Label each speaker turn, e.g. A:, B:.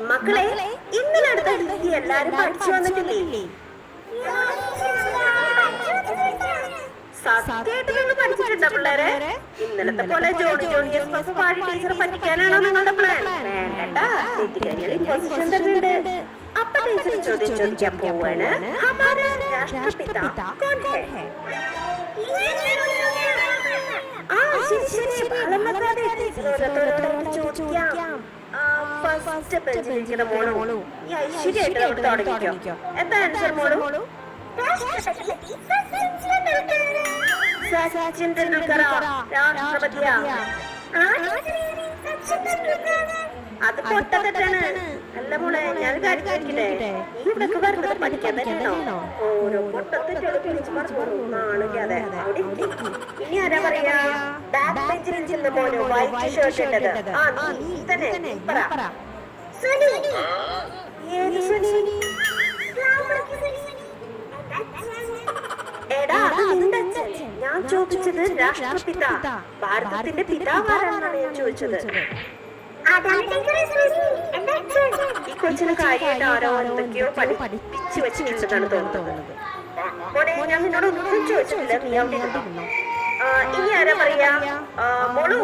A: മക്കളെ, ഇന്നലെ അടുത്ത ഡിഗ്രി എല്ലാരും പഠിച്ചു വന്നിട്ടില്ലേ? സത്യമായിട്ട് നിങ്ങൾ പഠിച്ചിട്ടുണ്ടോ പിള്ളേരെ? ഇന്നലത്തെ പോലെ ജോണി ജോണി എസ് പാടി ടീച്ചറെ പറ്റിക്കാനാണോ നിങ്ങളുടെ പ്ലാൻ? വേണ്ടട്ടാ, തെറ്റുകാരികൾ ഇമ്പോസിഷൻ തരുന്നുണ്ട്. അപ്പൊ ടീച്ചർ ചോദിക്കാൻ പോവാണ്, ഹമാരാ രാഷ്ട്രപിതാ കോൺ ഹൈ? ആ ശരി ശരി, ബഹളം വെക്കാതെ ടീച്ചറോട് ചോദിക്കാം. ഫസ്റ്റ് ബെഞ്ചിലിരിക്കുന്ന മോളു ഈ ഐശ്വര്യമായിട്ട് നമ്മൾ തുടങ്ങിക്കോ. എന്താ ആൻസർ മോളു? സച്ചിൻ ടെണ്ടുൽക്കർ രാഷ്ട്രപതിയാ? അത് പൊട്ടത്തെറ്റാണ്. അല്ല മോളെ, ഞാൻ കാര്യം ചോദിക്കട്ടെ, ഈ ഇവിടൊക്കെ വരുന്നത് പഠിക്കാൻ തന്നെയാണോ? ഓരോ പൊട്ടത്തെറ്റോട് പിടിച്ചു പറഞ്ഞാണിക്കാതെ. ഇനി ആരാ പറയാ? ബാക്ക് ബെഞ്ചിലിരിക്കുന്ന മോനു വൈറ്റ് ഷർട്ട് ഇട്ടത്. ആ നീ തന്നെ പറ. ഏത് സുനി? എടാ, അത് നിന്റെ അച്ഛൻ. ഞാൻ ചോദിച്ചത് രാഷ്ട്രപിതാ, ഭാരതത്തിന്റെ പിതാവാരാണെന്നാണ് ഞാൻ ചോദിച്ചത്. ഈ കൊച്ചിന് കാര്യമായിട്ട് ആരോ എന്തൊക്കെയോ പഠിപ്പിച്ചു വെച്ചിട്ടുണ്ടെന്നാണ് തോന്നുന്നത്. മോനെ, ഞാൻ നിന്നോട് ഒന്നും ചോദിച്ചിട്ടില്ല, നീ അവിടെ ഇരുന്നോ. ഇനി ആരാ പറയാ? മോളു.